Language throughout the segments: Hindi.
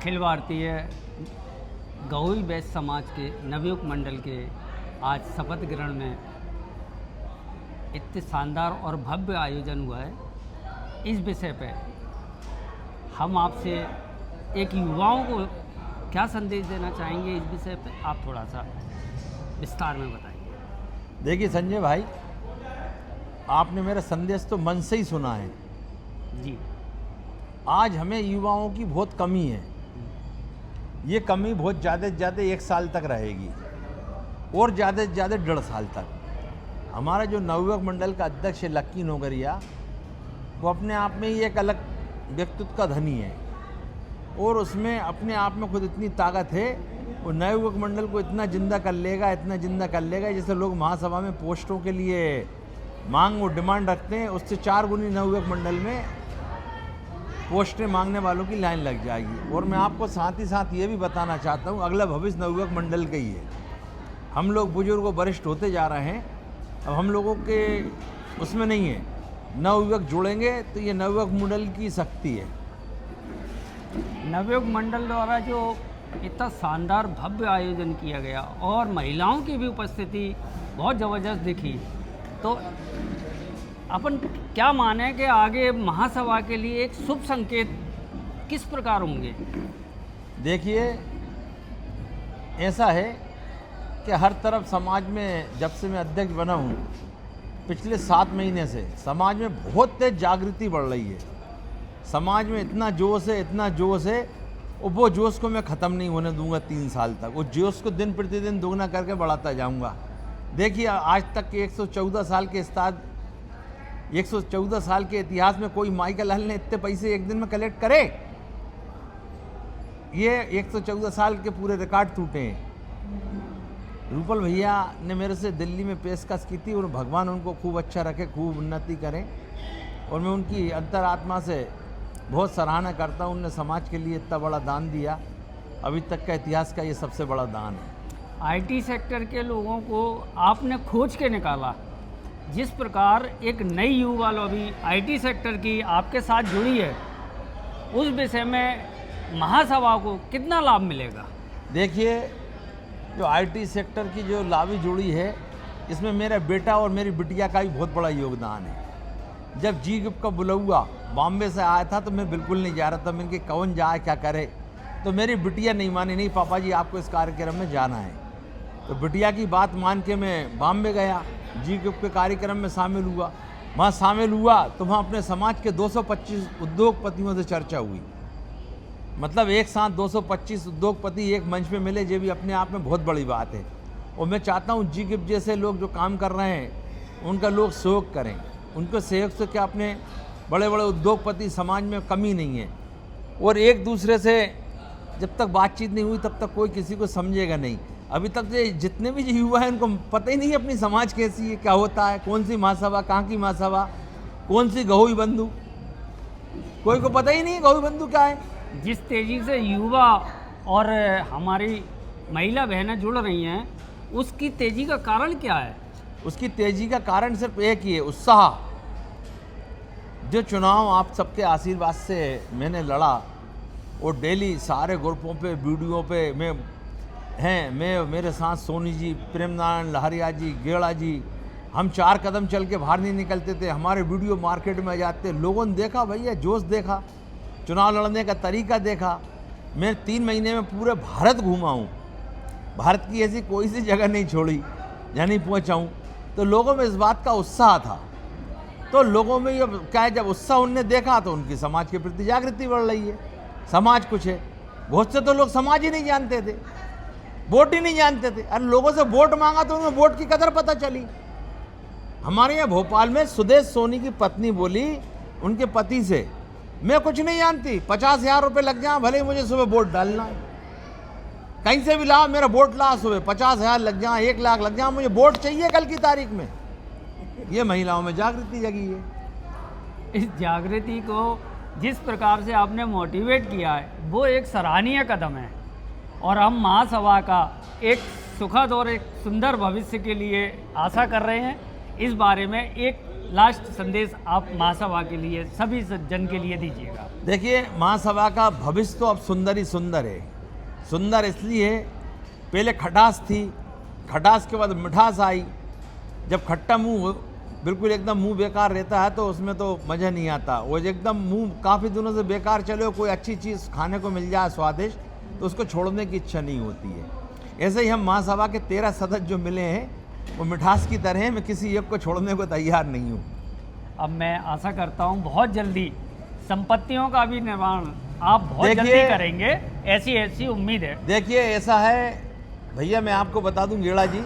अखिल भारतीय गहोई वैश्य समाज के नवयुग मंडल के आज शपथ ग्रहण में इतने शानदार और भव्य आयोजन हुआ है। इस विषय पे हम आपसे एक युवाओं को क्या संदेश देना चाहेंगे, इस विषय पे आप थोड़ा सा विस्तार में बताइए। देखिए संजय भाई, आपने मेरा संदेश तो मन से ही सुना है जी। आज हमें युवाओं की बहुत कमी है। ये कमी बहुत ज़्यादा से ज़्यादा 1 साल तक रहेगी और ज़्यादा से ज़्यादा 1.5 साल तक। हमारा जो नवयुवक मंडल का अध्यक्ष है लक्की नोगरिया, वो अपने आप में ही एक अलग व्यक्तित्व का धनी है और उसमें अपने आप में खुद इतनी ताकत है। वो नवयुवक मंडल को इतना जिंदा कर लेगा, इतना जिंदा कर लेगा, जैसे लोग महासभा में पोस्टों के लिए मांग और डिमांड रखते हैं, उससे 4 गुनी नवयुवक मंडल में पोस्टें मांगने वालों की लाइन लग जाएगी। और मैं आपको साथ ही साथ ये भी बताना चाहता हूँ, अगला भविष्य नवयुवक मंडल का ही है। हम लोग बुजुर्ग वरिष्ठ होते जा रहे हैं, अब हम लोगों के उसमें नहीं है। नवयुवक जुड़ेंगे तो ये नवयुवक मंडल की शक्ति है। नवयुवक मंडल द्वारा जो इतना शानदार भव्य आयोजन किया गया और महिलाओं की भी उपस्थिति बहुत ज़बरदस्त दिखी, तो अपन क्या माने कि आगे महासभा के लिए एक शुभ संकेत किस प्रकार होंगे? देखिए, ऐसा है कि हर तरफ समाज में जब से मैं अध्यक्ष बना हूँ, पिछले 7 महीने से समाज में बहुत तेज जागृति बढ़ रही है। समाज में इतना जोश है, इतना जोश है, और वो जोश को मैं ख़त्म नहीं होने दूंगा 3 साल तक। वो जोश को दिन प्रतिदिन दोगुना करके बढ़ाता जाऊंगा। देखिए, आज तक के 114 साल के इतिहास में कोई माइकल हल ने इतने पैसे एक दिन में कलेक्ट करे? ये 114 साल के पूरे रिकॉर्ड टूटे हैं। रूपल भैया ने मेरे से दिल्ली में पेशकश की थी और भगवान उनको खूब अच्छा रखे, खूब उन्नति करें, और मैं उनकी अंतरात्मा से बहुत सराहना करता हूँ। उनने समाज के लिए इतना बड़ा दान दिया, अभी तक का इतिहास का ये सबसे बड़ा दान है। आईटी सेक्टर के लोगों को आपने खोज के निकाला। जिस प्रकार एक नई युवा लॉबी आईटी सेक्टर की आपके साथ जुड़ी है, उस विषय में महासभा को कितना लाभ मिलेगा? देखिए, जो आईटी सेक्टर की जो लॉबी जुड़ी है, इसमें मेरा बेटा और मेरी बिटिया का भी बहुत बड़ा योगदान है। जब जी ग्रुप का बुलावा बॉम्बे से आया था तो मैं बिल्कुल नहीं जा रहा था। मैंने कहा कौन जाए क्या करे, तो मेरी बिटिया नहीं मानी, नहीं पापा जी आपको इस कार्यक्रम में जाना है। तो बिटिया की बात मान के मैं बॉम्बे गया, जी ग्रुप के कार्यक्रम में शामिल हुआ। वहाँ शामिल हुआ तो वहाँ अपने समाज के 225 उद्योगपतियों से चर्चा हुई। मतलब एक साथ 225 उद्योगपति एक मंच पे मिले, ये भी अपने आप में बहुत बड़ी बात है। और मैं चाहता हूँ जी ग्रुप जैसे लोग जो काम कर रहे हैं उनका लोग सहयोग करें। उनको सहयोग से क्या, अपने बड़े बड़े उद्योगपति समाज में कमी नहीं है। और एक दूसरे से जब तक बातचीत नहीं हुई तब तक कोई किसी को समझेगा नहीं। अभी तक जितने भी युवा हैं उनको पता ही नहीं है अपनी समाज कैसी है, क्या होता है, कौन सी महासभा, कहाँ की महासभा, कौन सी गहोई बंधु, कोई को पता ही नहीं है गहोई बंधु क्या है। जिस तेज़ी से युवा और हमारी महिला बहनें जुड़ रही हैं, उसकी तेज़ी का कारण क्या है? उसकी तेज़ी का कारण सिर्फ एक ही है, उत्साह। जो चुनाव आप सबके आशीर्वाद से मैंने लड़ा और डेली सारे ग्रुपों पे, वीडियो पे मैं मेरे साथ सोनी जी, प्रेम नारायण लहरिया जी, गेड़ा जी, हम 4 कदम चल के बाहर नहीं निकलते थे। हमारे वीडियो मार्केट में जाते, लोगों ने देखा भैया, जोश देखा, चुनाव लड़ने का तरीका देखा। मैं 3 महीने में पूरे भारत घूमा हूँ, भारत की ऐसी कोई सी जगह नहीं छोड़ी जहाँ नहीं पहुँचा हूँ। तो लोगों में इस बात का उत्साह था। तो लोगों में ये क्या है, जब उत्साह उनने देखा तो उनकी समाज के प्रति जागृति बढ़ रही है। समाज कुछ है। बहुत से तो लोग समाज ही नहीं जानते थे, वोट ही नहीं जानते थे। अरे लोगों से वोट मांगा तो उन्हें वोट की कदर पता चली। हमारे यहाँ भोपाल में सुदेश सोनी की पत्नी बोली उनके पति से, मैं कुछ नहीं जानती, 50,000 रुपये लग जाए, भले ही मुझे सुबह वोट डालना है, कहीं से भी ला, मेरा वोट ला, सुबह 50,000 लग जाए, 1 लाख लग जाए, मुझे वोट चाहिए कल की तारीख में। ये महिलाओं में जागृति जगी है। इस जागृति को जिस प्रकार से आपने मोटिवेट किया है, वो एक सराहनीय कदम है और हम महासभा का एक सुखद और एक सुंदर भविष्य के लिए आशा कर रहे हैं। इस बारे में एक लास्ट संदेश आप महासभा के लिए, सभी जन के लिए दीजिएगा। देखिए, महासभा का भविष्य तो अब सुंदर ही सुंदर है। सुंदर इसलिए, पहले खटास थी, खटास के बाद मिठास आई। जब खट्टा मुंह बिल्कुल एकदम मुंह बेकार रहता है तो उसमें तो मज़ा नहीं आता। वो एकदम मुंह काफ़ी दिनों से बेकार चले, कोई अच्छी चीज़ खाने को मिल जाए स्वादिष्ट, तो उसको छोड़ने की इच्छा नहीं होती है। ऐसे ही हम महासभा के 13 सदस्य जो मिले हैं, वो मिठास की तरह हैं। मैं किसी एक को छोड़ने को तैयार नहीं हूँ। अब मैं आशा करता हूँ बहुत जल्दी संपत्तियों का भी निर्माण आप बहुत जल्दी देखिए- करेंगे, ऐसी उम्मीद है। देखिए, ऐसा है भैया, मैं आपको बता दूं गेड़ा जी,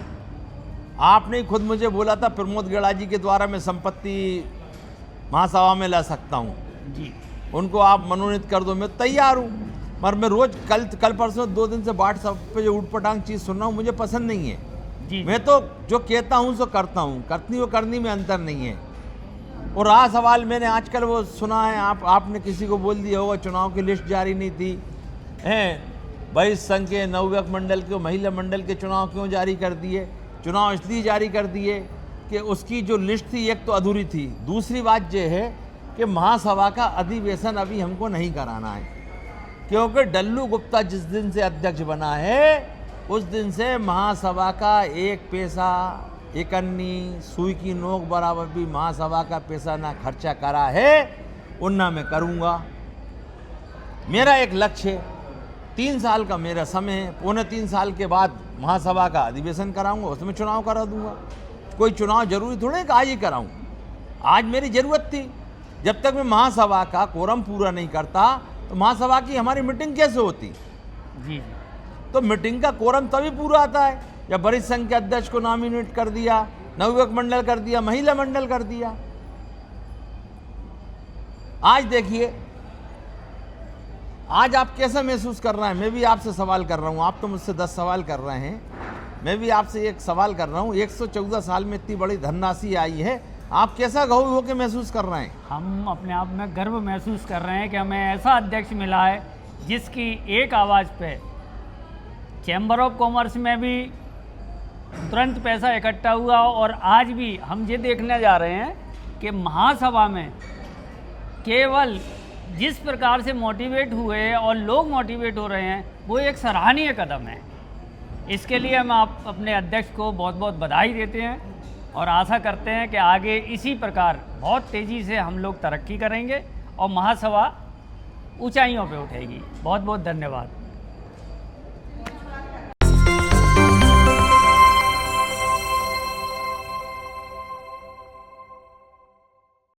आपने खुद मुझे बोला था प्रमोद गेड़ा जी के द्वारा मैं संपत्ति महासभा में ला सकता हूं, जी उनको आप मनोनीत कर दो, मैं तैयार हूं। मगर मैं रोज कल परसों 2 दिन से व्हाट्सएप पे जो उटपटांग चीज़ सुन रहा हूँ, मुझे पसंद नहीं है। जी मैं तो जो कहता हूँ सो करता हूँ, करनी वो करनी में अंतर नहीं है। और रहा सवाल, मैंने आजकल वो सुना है, आपने किसी को बोल दिया होगा चुनाव की लिस्ट जारी नहीं थी, हैं भाई संघ के नवयुवक मंडल के, महिला मंडल के चुनाव क्यों जारी कर दिए? चुनाव इसलिए जारी कर दिए कि उसकी जो लिस्ट थी एक तो अधूरी थी, दूसरी बात यह है कि महासभा का अधिवेशन अभी हमको नहीं कराना है, क्योंकि डल्लू गुप्ता जिस दिन से अध्यक्ष बना है उस दिन से महासभा का एक पैसा, एक अन्नी सुई की नोक बराबर भी महासभा का पैसा ना खर्चा करा है, उन्ना मैं करूँगा। मेरा एक लक्ष्य है, 3 साल का मेरा समय है, 3.25 साल के बाद महासभा का अधिवेशन कराऊंगा, उसमें चुनाव करा दूंगा। कोई चुनाव जरूरी थोड़े कि आज ही कराऊं। आज मेरी ज़रूरत थी। जब तक मैं महासभा का कोरम पूरा नहीं करता तो महासभा की हमारी मीटिंग कैसे होती? जी तो मीटिंग का कोरम तभी पूरा आता है जब वरिष्ठ संघ के अध्यक्ष को नॉमिनेट कर दिया, नवयुवक मंडल कर दिया, महिला मंडल कर दिया। आज देखिए, आज आप कैसा महसूस कर रहे हैं? मैं भी आपसे सवाल कर रहा हूं, आप तो मुझसे 10 सवाल कर रहे हैं, मैं भी आपसे एक सवाल कर रहा हूं। 114 साल में इतनी बड़ी धनराशि आई है, आप कैसा गौ होकर महसूस कर रहे हैं? हम अपने आप में गर्व महसूस कर रहे हैं कि हमें ऐसा अध्यक्ष मिला है जिसकी एक आवाज़ पे चैम्बर ऑफ कॉमर्स में भी तुरंत पैसा इकट्ठा हुआ, और आज भी हम ये देखने जा रहे हैं कि महासभा में केवल जिस प्रकार से मोटिवेट हुए और लोग मोटिवेट हो रहे हैं, वो एक सराहनीय कदम है। इसके लिए हम आप अपने अध्यक्ष को बहुत बहुत बधाई देते हैं और आशा करते हैं कि आगे इसी प्रकार बहुत तेज़ी से हम लोग तरक्की करेंगे और महासभा ऊंचाइयों पे उठेगी। बहुत बहुत धन्यवाद।